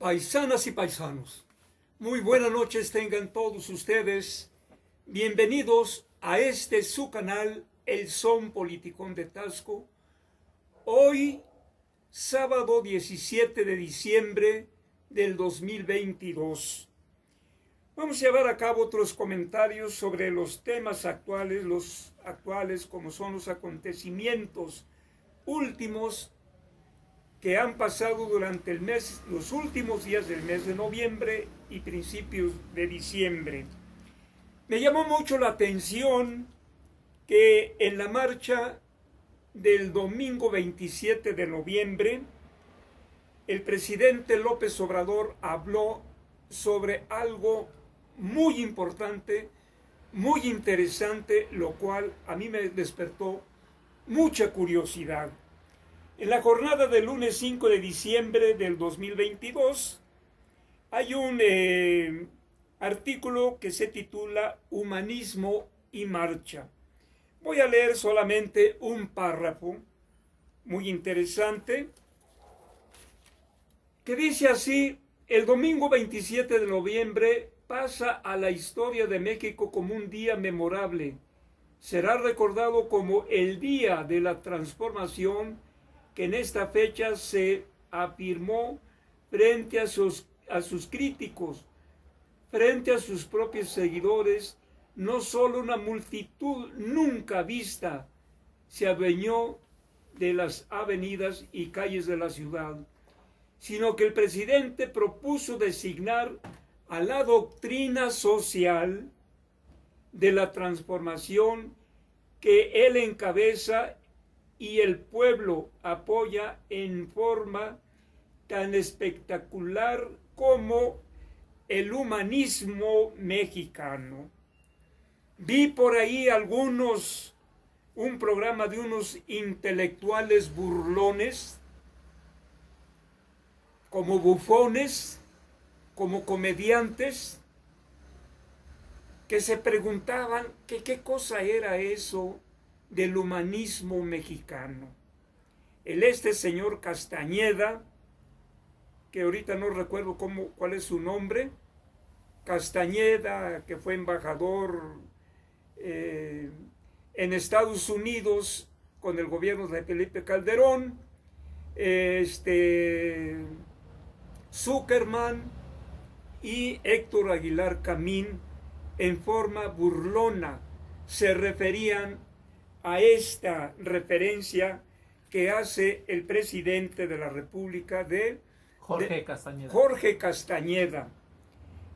Paisanas y paisanos, muy buenas noches tengan todos ustedes. Bienvenidos a su canal, El Son Politicón de Taxco. Hoy, sábado 17 de diciembre del 2022. Vamos a llevar a cabo otros comentarios sobre los temas actuales, como son los acontecimientos últimos que han pasado durante los últimos días del mes de noviembre y principios de diciembre. Me llamó mucho la atención que en la marcha del domingo 27 de noviembre, el presidente López Obrador habló sobre algo muy importante, muy interesante, lo cual a mí me despertó mucha curiosidad. En la jornada del lunes 5 de diciembre del 2022 hay un artículo que se titula Humanismo y Marcha. Voy a leer solamente un párrafo muy interesante que dice así: el domingo 27 de noviembre pasa a la historia de México como un día memorable. Será recordado como el día de la transformación que en esta fecha se afirmó frente a sus críticos, frente a sus propios seguidores. No solo una multitud nunca vista se adueñó de las avenidas y calles de la ciudad, sino que el presidente propuso designar a la doctrina social de la transformación que él encabeza y el pueblo apoya en forma tan espectacular como el humanismo mexicano. Vi por ahí un programa de unos intelectuales burlones, como bufones, como comediantes, que se preguntaban que qué cosa era eso del humanismo mexicano. Este señor Castañeda, que ahorita no recuerdo cuál es su nombre, Castañeda, que fue embajador en Estados Unidos con el gobierno de Felipe Calderón, Zuckerman y Héctor Aguilar Camín, en forma burlona se referían a esta referencia que hace el presidente de la República Jorge Castañeda. Jorge Castañeda,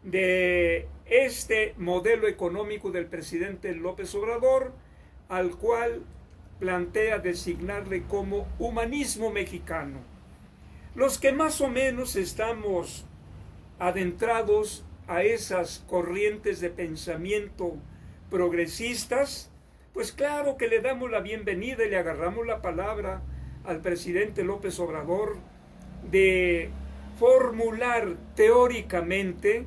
de este modelo económico del presidente López Obrador, al cual plantea designarle como humanismo mexicano. Los que más o menos estamos adentrados a esas corrientes de pensamiento progresistas, pues claro que le damos la bienvenida y le agarramos la palabra al presidente López Obrador de formular teóricamente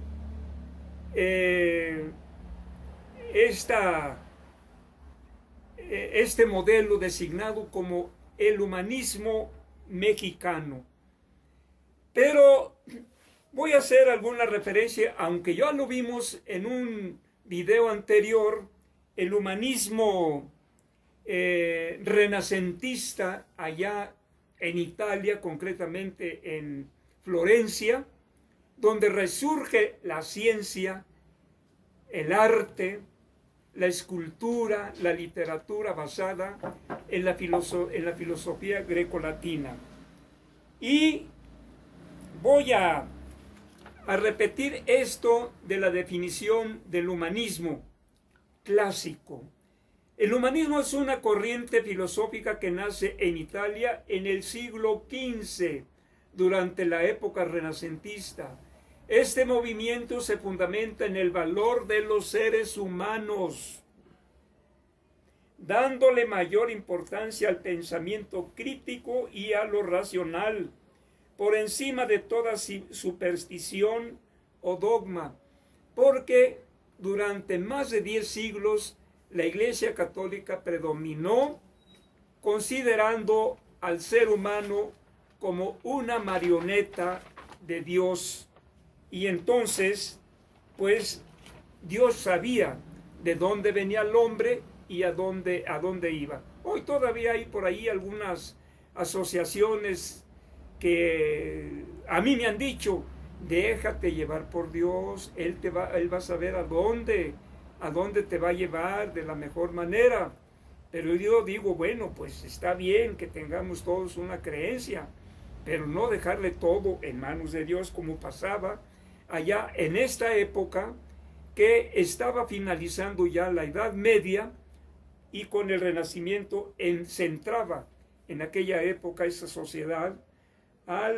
este modelo designado como el humanismo mexicano. Pero voy a hacer alguna referencia, aunque ya lo vimos en un video anterior, el humanismo renacentista allá en Italia, concretamente en Florencia, donde resurge la ciencia, el arte, la escultura, la literatura basada en la filosofía grecolatina. Y voy a repetir esto de la definición del humanismo clásico. El humanismo es una corriente filosófica que nace en Italia en el siglo XV, durante la época renacentista. Este movimiento se fundamenta en el valor de los seres humanos, dándole mayor importancia al pensamiento crítico y a lo racional, por encima de toda superstición o dogma, porque durante más de 10 siglos la Iglesia Católica predominó, considerando al ser humano como una marioneta de Dios. Y entonces, pues, Dios sabía de dónde venía el hombre y a dónde iba. Hoy todavía hay por ahí algunas asociaciones que a mí me han dicho, déjate llevar por Dios, Él va a saber a dónde te va a llevar de la mejor manera. Pero yo digo, bueno, pues está bien que tengamos todos una creencia, pero no dejarle todo en manos de Dios como pasaba allá en esta época que estaba finalizando ya la Edad Media y con el Renacimiento se entraba en aquella época esa sociedad a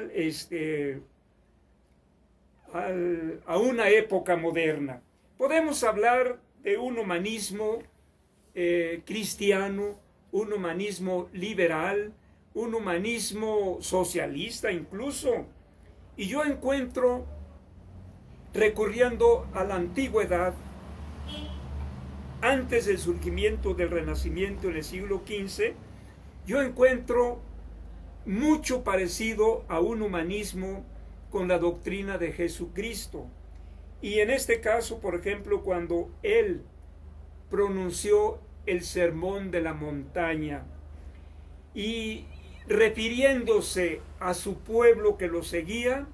una época moderna. Podemos hablar de un humanismo cristiano, un humanismo liberal, un humanismo socialista incluso. Y yo encuentro, recurriendo a la antigüedad, antes del surgimiento del Renacimiento en el siglo XV, yo encuentro mucho parecido a un humanismo con la doctrina de Jesucristo. Y en este caso, por ejemplo, cuando él pronunció el sermón de la montaña y refiriéndose a su pueblo que lo seguía,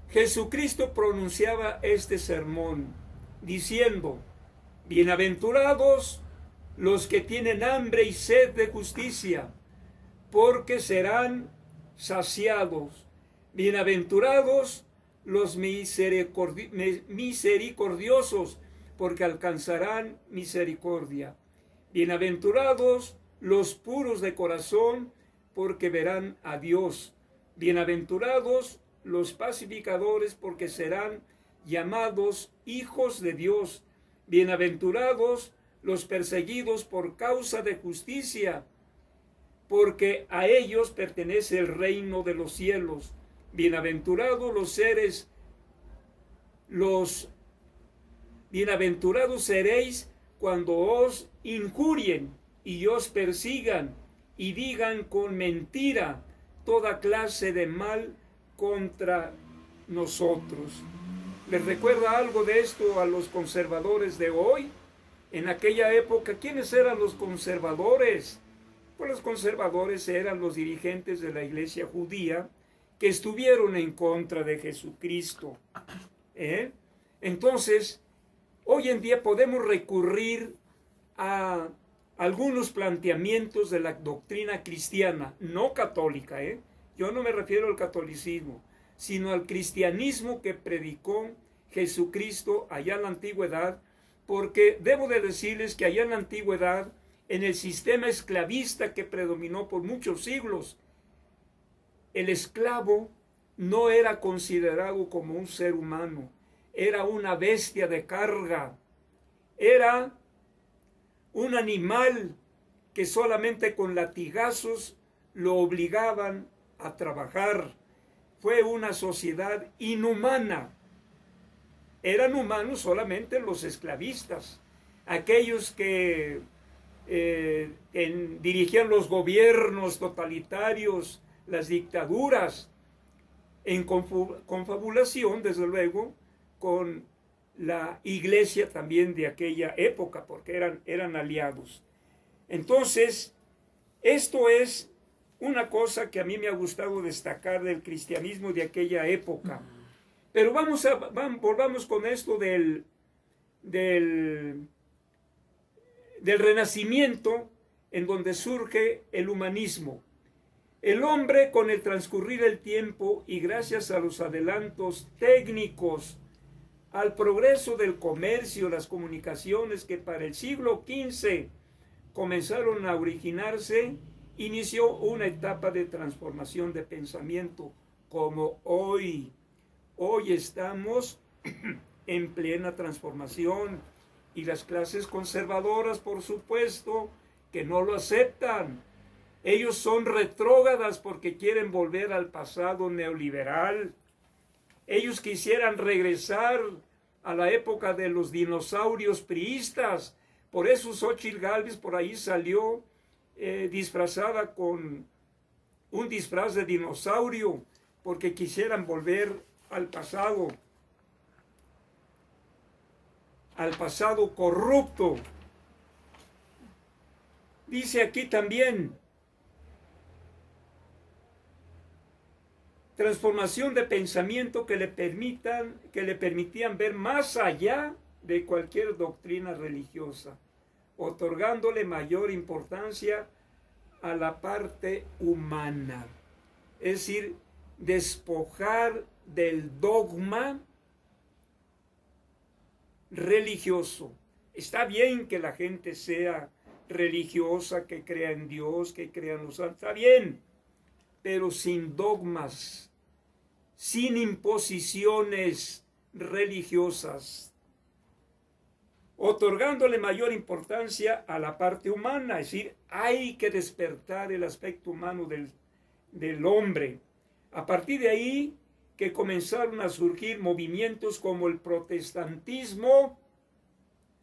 Jesucristo pronunciaba este sermón diciendo: bienaventurados los que tienen hambre y sed de justicia, porque serán saciados. Bienaventurados los misericordiosos, porque alcanzarán misericordia. Bienaventurados los puros de corazón, porque verán a Dios. Bienaventurados los pacificadores, porque serán llamados hijos de Dios. Bienaventurados los perseguidos por causa de justicia, porque a ellos pertenece el reino de los cielos. Bienaventurados bienaventurados seréis cuando os injurien y os persigan y digan con mentira toda clase de mal contra nosotros. ¿Les recuerda algo de esto a los conservadores de hoy? En aquella época, ¿quiénes eran los conservadores? Pues los conservadores eran los dirigentes de la iglesia judía que estuvieron en contra de Jesucristo. Entonces, hoy en día podemos recurrir a algunos planteamientos de la doctrina cristiana, no católica. Yo no me refiero al catolicismo, sino al cristianismo que predicó Jesucristo allá en la antigüedad, porque debo de decirles que allá en la antigüedad, en el sistema esclavista que predominó por muchos siglos, el esclavo no era considerado como un ser humano, era una bestia de carga, era un animal que solamente con latigazos lo obligaban a trabajar. Fue una sociedad inhumana. Eran humanos solamente los esclavistas, aquellos que dirigían los gobiernos totalitarios, las dictaduras, en confabulación, desde luego, con la iglesia también de aquella época, porque eran aliados. Entonces, esto es una cosa que a mí me ha gustado destacar del cristianismo de aquella época. Pero volvamos con esto del Renacimiento, en donde surge el humanismo. El hombre, con el transcurrir del tiempo y gracias a los adelantos técnicos, al progreso del comercio, las comunicaciones que para el siglo XV comenzaron a originarse, inició una etapa de transformación de pensamiento, como hoy. Hoy estamos en plena transformación y las clases conservadoras, por supuesto, que no lo aceptan. Ellos son retrógradas porque quieren volver al pasado neoliberal. Ellos quisieran regresar a la época de los dinosaurios priistas. Por eso Xóchitl Gálvez por ahí salió disfrazada con un disfraz de dinosaurio porque quisieran volver al pasado corrupto. Dice aquí también, transformación de pensamiento que le permitían ver más allá de cualquier doctrina religiosa, otorgándole mayor importancia a la parte humana. Es decir, despojar del dogma religioso. Está bien que la gente sea religiosa, que crea en Dios, que crea en los santos, está bien, pero sin dogmas, sin imposiciones religiosas, otorgándole mayor importancia a la parte humana. Es decir, hay que despertar el aspecto humano del hombre. A partir de ahí que comenzaron a surgir movimientos como el protestantismo,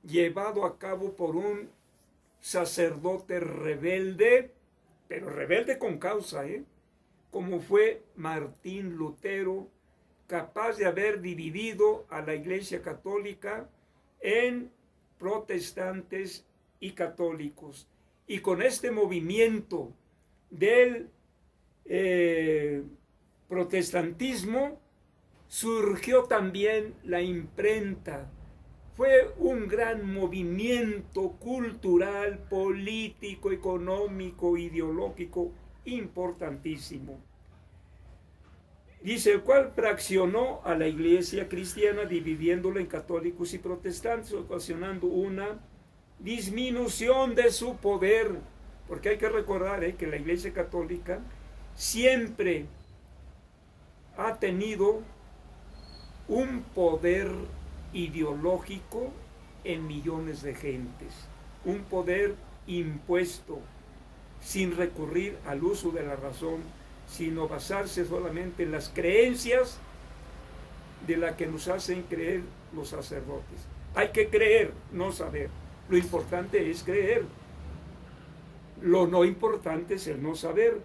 llevado a cabo por un sacerdote rebelde, pero rebelde con causa, como fue Martín Lutero, capaz de haber dividido a la Iglesia Católica en protestantes y católicos. Y con este movimiento del protestantismo surgió también la imprenta. Fue un gran movimiento cultural, político, económico, ideológico importantísimo. Dice, el cual fraccionó a la iglesia cristiana dividiéndola en católicos y protestantes, ocasionando una disminución de su poder, porque hay que recordar que la iglesia católica siempre ha tenido un poder ideológico en millones de gentes, un poder impuesto sin recurrir al uso de la razón, sino basarse solamente en las creencias de las que nos hacen creer los sacerdotes. Hay que creer, no saber. Lo importante es creer. Lo no importante es el no saber.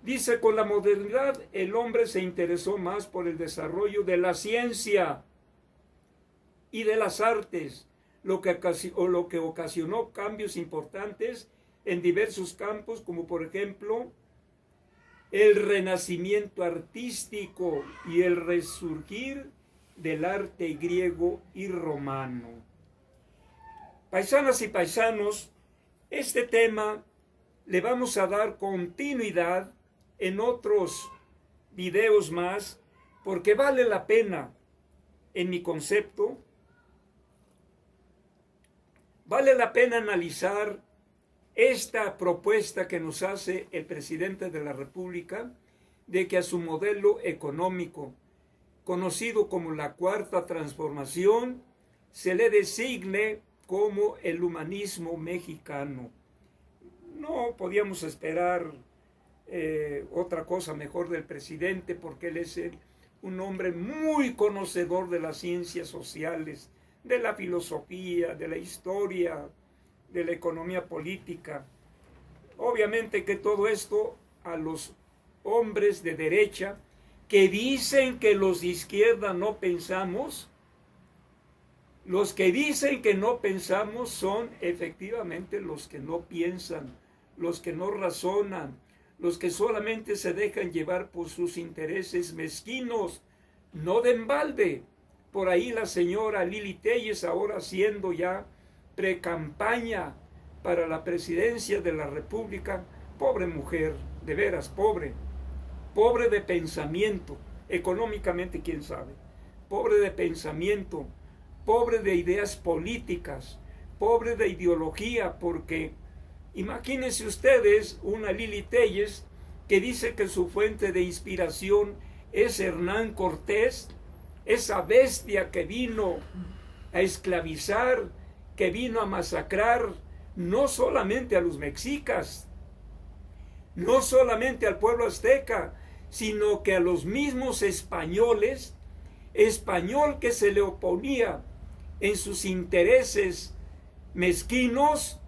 Dice, con la modernidad el hombre se interesó más por el desarrollo de la ciencia y de las artes, lo que ocasionó cambios importantes en diversos campos, como por ejemplo el renacimiento artístico y el resurgir del arte griego y romano. Paisanas y paisanos, este tema le vamos a dar continuidad en otros videos más, porque vale la pena, en mi concepto, vale la pena analizar esta propuesta que nos hace el presidente de la República de que a su modelo económico, conocido como la Cuarta Transformación, se le designe como el humanismo mexicano. No podíamos esperar otra cosa mejor del presidente, porque él es un hombre muy conocedor de las ciencias sociales, de la filosofía, de la historia, de la economía política. Obviamente que todo esto a los hombres de derecha que dicen que los de izquierda no pensamos, los que dicen que no pensamos son efectivamente los que no piensan, los que no razonan, los que solamente se dejan llevar por sus intereses mezquinos, no de embalde. Por ahí la señora Lili Téllez, ahora haciendo ya precampaña para la presidencia de la República, pobre mujer, de veras, pobre de pensamiento, económicamente quién sabe, pobre de pensamiento, pobre de ideas políticas, pobre de ideología, porque imagínense ustedes una Lili Téllez que dice que su fuente de inspiración es Hernán Cortés, esa bestia que vino a esclavizar, que vino a masacrar no solamente a los mexicas, no solamente al pueblo azteca, sino que a los mismos españoles, español que se le oponía en sus intereses mezquinos,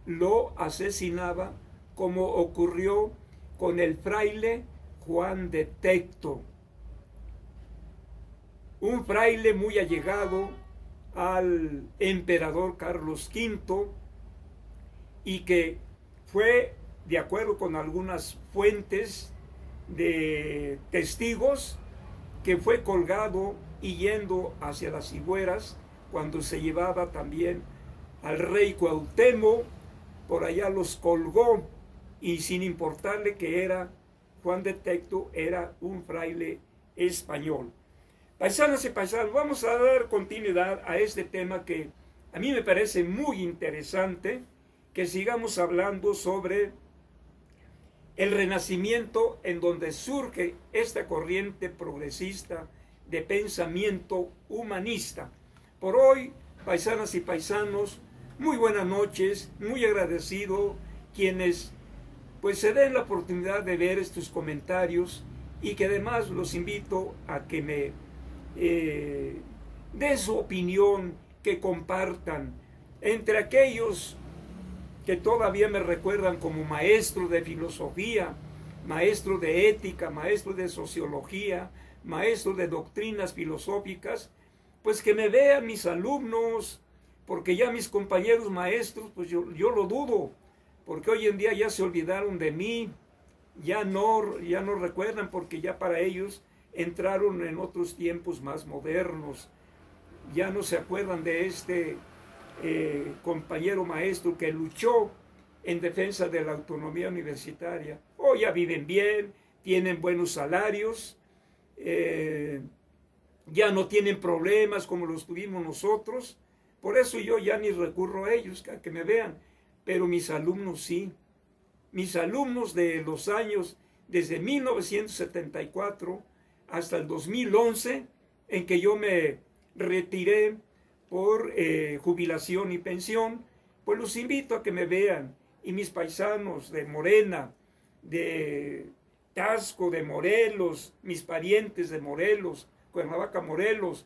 lo asesinaba, como ocurrió con el fraile Juan de Tecto, un fraile muy allegado al emperador Carlos V y que fue, de acuerdo con algunas fuentes de testigos, que fue colgado y yendo hacia las higueras cuando se llevaba también al rey Cuauhtémoc, por allá los colgó y sin importarle que era Juan de Tecto, era un fraile español. Paisanas y paisanos, vamos a dar continuidad a este tema que a mí me parece muy interesante, que sigamos hablando sobre el Renacimiento, en donde surge esta corriente progresista de pensamiento humanista. Por hoy, paisanas y paisanos, muy buenas noches, muy agradecido quienes pues se den la oportunidad de ver estos comentarios y que además los invito a que me den su opinión, que compartan entre aquellos que todavía me recuerdan como maestro de filosofía, maestro de ética, maestro de sociología, maestro de doctrinas filosóficas, pues que me vean mis alumnos, porque ya mis compañeros maestros, pues yo lo dudo, porque hoy en día ya se olvidaron de mí, ya no recuerdan, porque ya para ellos entraron en otros tiempos más modernos, ya no se acuerdan de este compañero maestro que luchó en defensa de la autonomía universitaria. Hoy ya viven bien, tienen buenos salarios, ya no tienen problemas como los tuvimos nosotros. Por eso yo ya ni recurro a ellos, a que me vean, pero mis alumnos sí. Mis alumnos de los años desde 1974 hasta el 2011, en que yo me retiré por jubilación y pensión, pues los invito a que me vean. Y mis paisanos de Morena, de Taxco, de Morelos, mis parientes de Morelos, Cuernavaca, Morelos,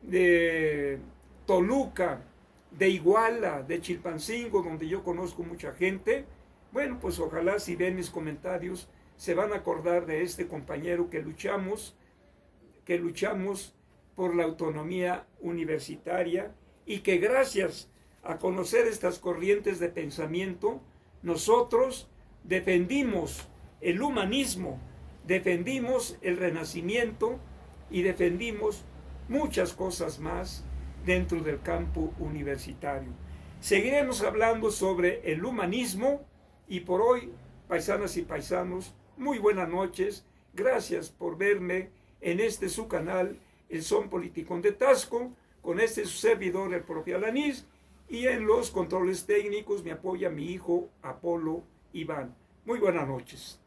de Toluca, de Iguala, de Chilpancingo, donde yo conozco mucha gente, bueno, pues ojalá si ven mis comentarios se van a acordar de este compañero que luchamos por la autonomía universitaria y que gracias a conocer estas corrientes de pensamiento, nosotros defendimos el humanismo, defendimos el Renacimiento y defendimos muchas cosas más dentro del campo universitario. Seguiremos hablando sobre el humanismo y por hoy, paisanas y paisanos, muy buenas noches. Gracias por verme en este su canal, El Son Politicón de Taxco, con este su servidor, el propio Alanís, y en los controles técnicos me apoya mi hijo Apolo Iván. Muy buenas noches.